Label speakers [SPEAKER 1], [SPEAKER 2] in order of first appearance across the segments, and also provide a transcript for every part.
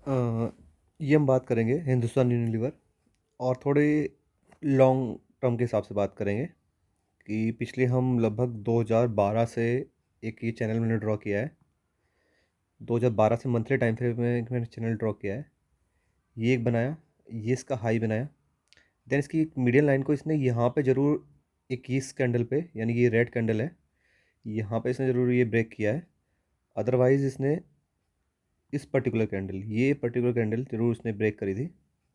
[SPEAKER 1] अ, ये हम बात करेंगे हिंदुस्तान यूनिलीवर और थोड़े लॉन्ग टर्म के हिसाब से बात करेंगे कि पिछले हम लगभग 2012 से एक ये चैनल मैंने ड्रॉ किया है। 2012 से मंथली टाइम फ्रेम में एक मैंने चैनल ड्रॉ किया है। ये एक बनाया, ये इसका हाई बनाया। देन इसकी एक मीडियन लाइन को इसने यहाँ पे ज़रूर 21 कैंडल पे, यानी ये रेड कैंडल है, यहाँ पे इसने ज़रूर ये ब्रेक किया है। अदरवाइज़ इसने इस पर्टिकुलर कैंडल ज़रूर इसने ब्रेक करी थी।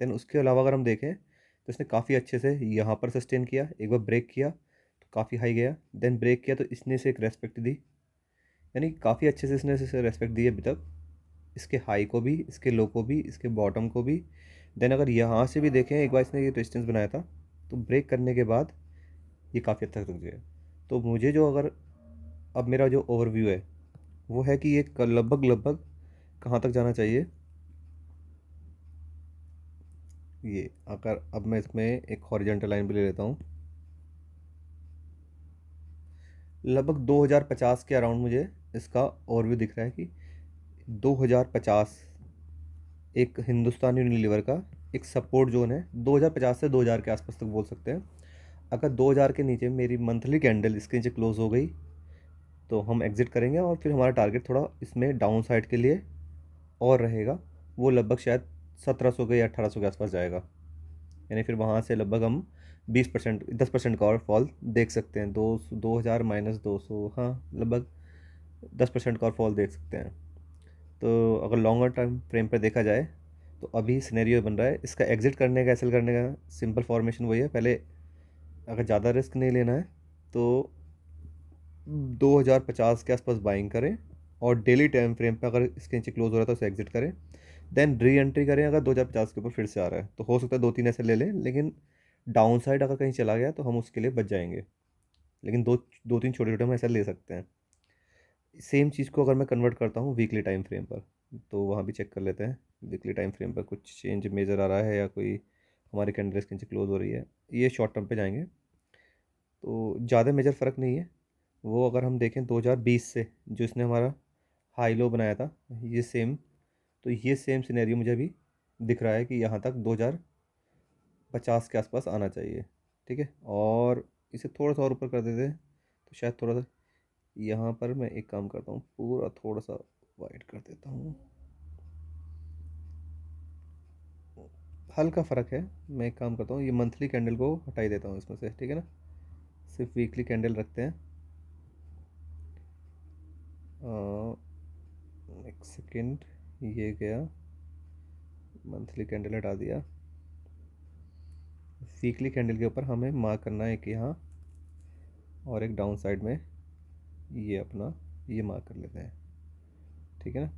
[SPEAKER 1] देन उसके अलावा अगर हम देखें तो इसने काफ़ी अच्छे से यहाँ पर सस्टेन किया, एक बार ब्रेक किया तो काफ़ी हाई गया, देन ब्रेक किया तो इसने इसे एक रेस्पेक्ट दी, यानी काफ़ी अच्छे से इसने इसे रेस्पेक्ट दी अभी तक, इसके हाई को भी, इसके लो को भी, इसके बॉटम को भी। देन अगर यहाँ से भी देखें, एक बार इसने ये रेजिस्टेंस बनाया था तो ब्रेक करने के बाद ये काफ़ी हद तक रुक गया। तो मुझे जो अगर अब मेरा जो ओवरव्यू है वो है कि ये लगभग लगभग कहाँ तक जाना चाहिए। ये अगर अब मैं इसमें एक हॉरिजॉन्टल लाइन भी ले लेता हूँ, लगभग 2050 के अराउंड मुझे इसका ओवरव्यू दिख रहा है कि 2050 एक हिंदुस्तान यूनिलीवर का एक सपोर्ट जोन है। 2050 से 2000 के आसपास तक बोल सकते हैं। अगर 2000 के नीचे मेरी मंथली कैंडल इसके नीचे क्लोज हो गई तो हम एग्जिट करेंगे और फिर हमारा टारगेट थोड़ा इसमें डाउन साइड के लिए और रहेगा। वो लगभग शायद 1700 के या 1800 के आसपास जाएगा, यानी फिर वहाँ से लगभग हम 20% 10% का और फॉल देख सकते हैं। 2000 माइनस 200, हाँ लगभग 10% का और फॉल देख सकते हैं। तो अगर लॉन्गर टाइम फ्रेम पर देखा जाए तो अभी सिनेरियो बन रहा है इसका एग्जिट करने का, एसेल करने का सिंपल फॉर्मेशन वही है। पहले अगर ज़्यादा रिस्क नहीं लेना है तो 2050 के आसपास बाइंग करें और डेली टाइम फ्रेम पे अगर इसके नीचे क्लोज हो रहा है तो उसे एग्जिट करें। देन री एंट्री करें अगर 2050 के ऊपर फिर से आ रहा है तो हो सकता है 2-3 ऐसे ले लें, लेकिन डाउन साइड अगर कहीं चला गया तो हम उसके लिए बच जाएंगे। लेकिन दो 2-3 छोटे छोटे हम ऐसे ले सकते हैं। सेम चीज़ को अगर मैं कन्वर्ट करता हूँ वीकली टाइम फ्रेम पर तो वहाँ भी चेक कर लेते हैं वीकली टाइम फ्रेम पर कुछ चेंज मेजर आ रहा है या कोई हमारी कैंडल्स के नीचे क्लोज हो रही है। ये शॉर्ट टर्म पे जाएंगे तो ज़्यादा मेजर फ़र्क नहीं है। वो अगर हम देखें 2020 से जो इसने हमारा हाई लो बनाया था, ये सेम, तो ये सेम सिनेरियो मुझे अभी दिख रहा है कि यहाँ तक 2050 के आसपास आना चाहिए। ठीक है, और इसे थोड़ा सा और ऊपर कर देते हैं तो शायद थोड़ा सा, यहाँ पर मैं एक काम करता हूँ, पूरा थोड़ा सा वाइड कर देता हूँ। हल्का फ़र्क है, मैं एक काम करता हूँ, ये मंथली कैंडल को हटा ही देता हूँ इसमें से, ठीक है ना, सिर्फ वीकली कैंडल रखते हैं। एक सेकेंड, ये गया, मंथली कैंडल हटा दिया। वीकली कैंडल के ऊपर हमें मार्क करना है कि यहाँ, और एक डाउन साइड में ये अपना ये मार्क कर लेते हैं, ठीक है ना।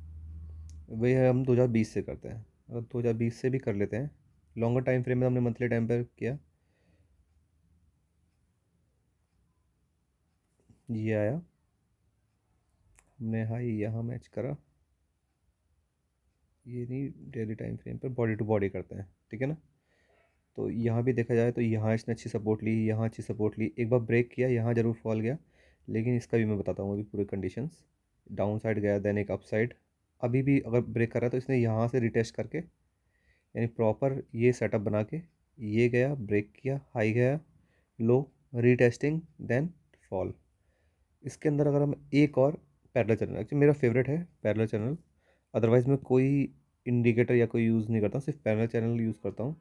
[SPEAKER 1] वही है, हम 2020 से करते हैं। अगर 2020 से भी कर लेते हैं, लॉन्गर टाइम फ्रेम में हमने मंथली टाइम पर किया, ये आया, हमने हाई यहाँ मैच करा, ये नहीं, डेली टाइम फ्रेम पर बॉडी टू बॉडी करते हैं, ठीक है ना। तो यहाँ भी देखा जाए तो यहाँ इसने अच्छी सपोर्ट ली, यहाँ अच्छी सपोर्ट ली, एक बार ब्रेक किया, यहाँ ज़रूर फॉल गया, लेकिन इसका भी मैं बताता हूँ अभी पूरे कंडीशंस। डाउन साइड गया, देन एक अप साइड, अभी भी अगर ब्रेक कर रहा है तो इसने यहाँ से रिटेस्ट करके, यानी प्रॉपर ये सेटअप बना के, ये गया, ब्रेक किया, हाई गया, लो, रीटेस्टिंग, देन फॉल। इसके अंदर अगर हम एक और पैरेलल चैनल, एक्चुअली मेरा फेवरेट है पैरेलल चैनल, अदरवाइज़ मैं कोई इंडिकेटर या कोई यूज़ नहीं करता हूँ, सिर्फ पैरेलल चैनल यूज़ करता हूँ।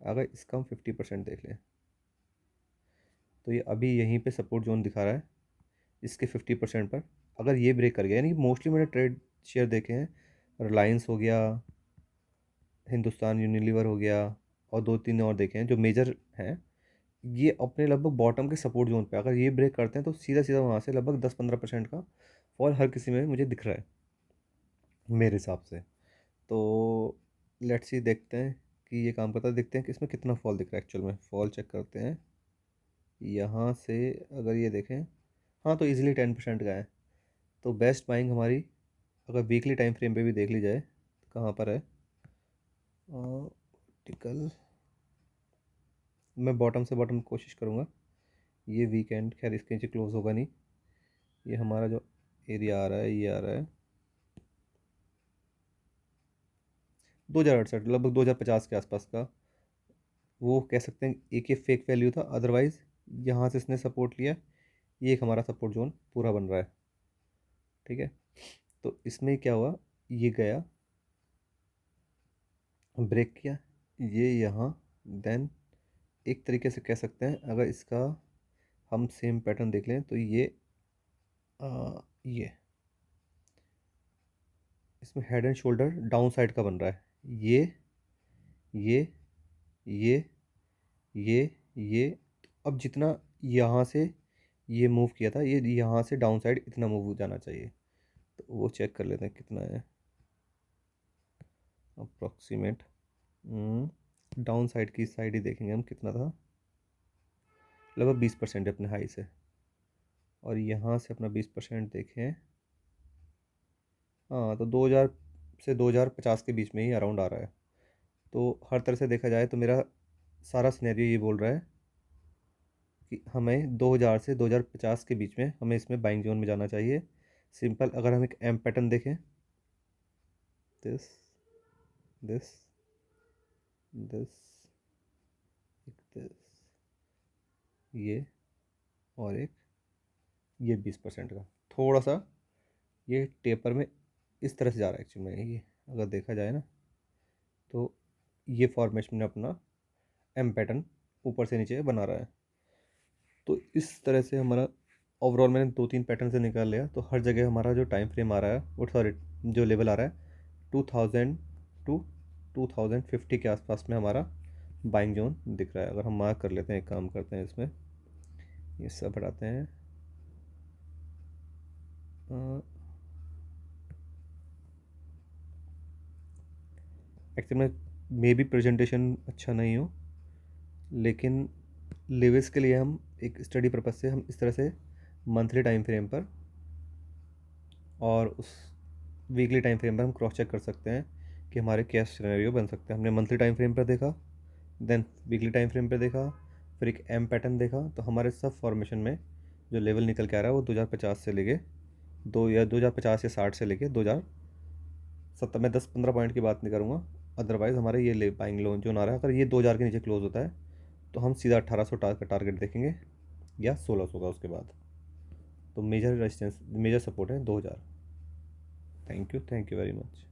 [SPEAKER 1] अगर इसका हम 50% देख लें तो ये अभी यहीं पे सपोर्ट जोन दिखा रहा है, इसके 50% पर अगर ये ब्रेक कर गया, यानी मोस्टली मैंने ट्रेड शेयर देखे हैं, रिलायंस हो गया, हिंदुस्तान यूनिलीवर हो गया, और 2-3 और देखे हैं जो मेजर हैं, ये अपने लगभग बॉटम के सपोर्ट जोन पे अगर ये ब्रेक करते हैं तो सीधा सीधा वहाँ से लगभग 10-15% का फॉल हर किसी में मुझे दिख रहा है मेरे हिसाब से। तो लेट्स सी, देखते हैं कि ये काम करता है, देखते हैं कि इसमें कितना फॉल दिख रहा है। एक्चुअल में फॉल चेक करते हैं, यहाँ से अगर ये देखें, हाँ तो इजीली 10% का है। तो बेस्ट बाइंग हमारी अगर वीकली टाइम फ्रेम पे भी देख ली जाए तो कहाँ पर है, टिकल, मैं बॉटम से बॉटम कोशिश करूँगा। ये वीकेंड खैर इसके नीचे क्लोज होगा नहीं, ये हमारा जो एरिया आ रहा है ये आ रहा है 2068 लगभग 2050 के आसपास का, वो कह सकते हैं एक ये फेक वैल्यू था। अदरवाइज़ यहाँ से इसने सपोर्ट लिया, ये एक हमारा सपोर्ट जोन पूरा बन रहा है, ठीक है। तो इसमें क्या हुआ, ये गया ब्रेक किया, ये यहाँ, देन एक तरीके से कह सकते हैं अगर इसका हम सेम पैटर्न देख लें तो ये इसमें head and shoulder down side का बन रहा है, ये ये ये ये ये। अब जितना यहाँ से ये मूव किया था, ये यहाँ से डाउन साइड इतना मूव जाना चाहिए, तो वो चेक कर लेते हैं कितना है अप्रॉक्सीमेट। डाउन साइड की साइड ही देखेंगे हम कितना था, लगभग 20% है अपने हाई से, और यहाँ से अपना 20% देखें, हाँ तो 2000 से 2050 के बीच में ही अराउंड आ रहा है। तो हर तरह से देखा जाए तो मेरा सारा सिनेरियो ये बोल रहा है कि हमें 2000 से 2050 के बीच में हमें इसमें बाइंग जोन में जाना चाहिए। सिंपल, अगर हम एक एम पैटर्न देखें, दिस दिस दिस दिस, ये और एक ये 20% का थोड़ा सा ये टेपर में इस तरह से जा रहा है एक्चुअली में, ये अगर देखा जाए ना तो ये फॉर्मेशन में अपना एम पैटर्न ऊपर से नीचे बना रहा है। तो इस तरह से हमारा ओवरऑल मैंने 2-3 पैटर्न से निकाल लिया, तो हर जगह हमारा जो टाइम फ्रेम आ रहा है वो, सॉरी जो लेवल आ रहा है 2000 टू 2050 के आसपास में हमारा बाइंग जोन दिख रहा है। अगर हम मार्क कर लेते हैं, एक काम करते हैं इसमें, ये सब हटाते हैं, एक्चुअली में मे बी प्रेजेंटेशन अच्छा नहीं हो, लेकिन लेवल्स के लिए हम एक स्टडी पर्पज से हम इस तरह से मंथली टाइम फ्रेम पर और उस वीकली टाइम फ्रेम पर हम क्रॉस चेक कर सकते हैं कि हमारे क्या सिनेरियो बन सकते हैं। हमने मंथली टाइम फ्रेम पर देखा, देन वीकली टाइम फ्रेम पर देखा, फिर एक एम पैटर्न देखा, तो हमारे सब फॉर्मेशन में जो लेवल निकल के आ रहा है वो 2050 से लेके 2050 या 60 से लेके 2070, मैं 10-15 पॉइंट की बात नहीं करूँगा। अदरवाइज़ हमारे ये ले बाइंग लोन जो आ रहा है, अगर ये 2000 के नीचे क्लोज होता है तो हम सीधा 1800 का टारगेट देखेंगे या 1600 का उसके बाद। तो मेजर रेजिस्टेंस, मेजर सपोर्ट है 2000। Thank you very much.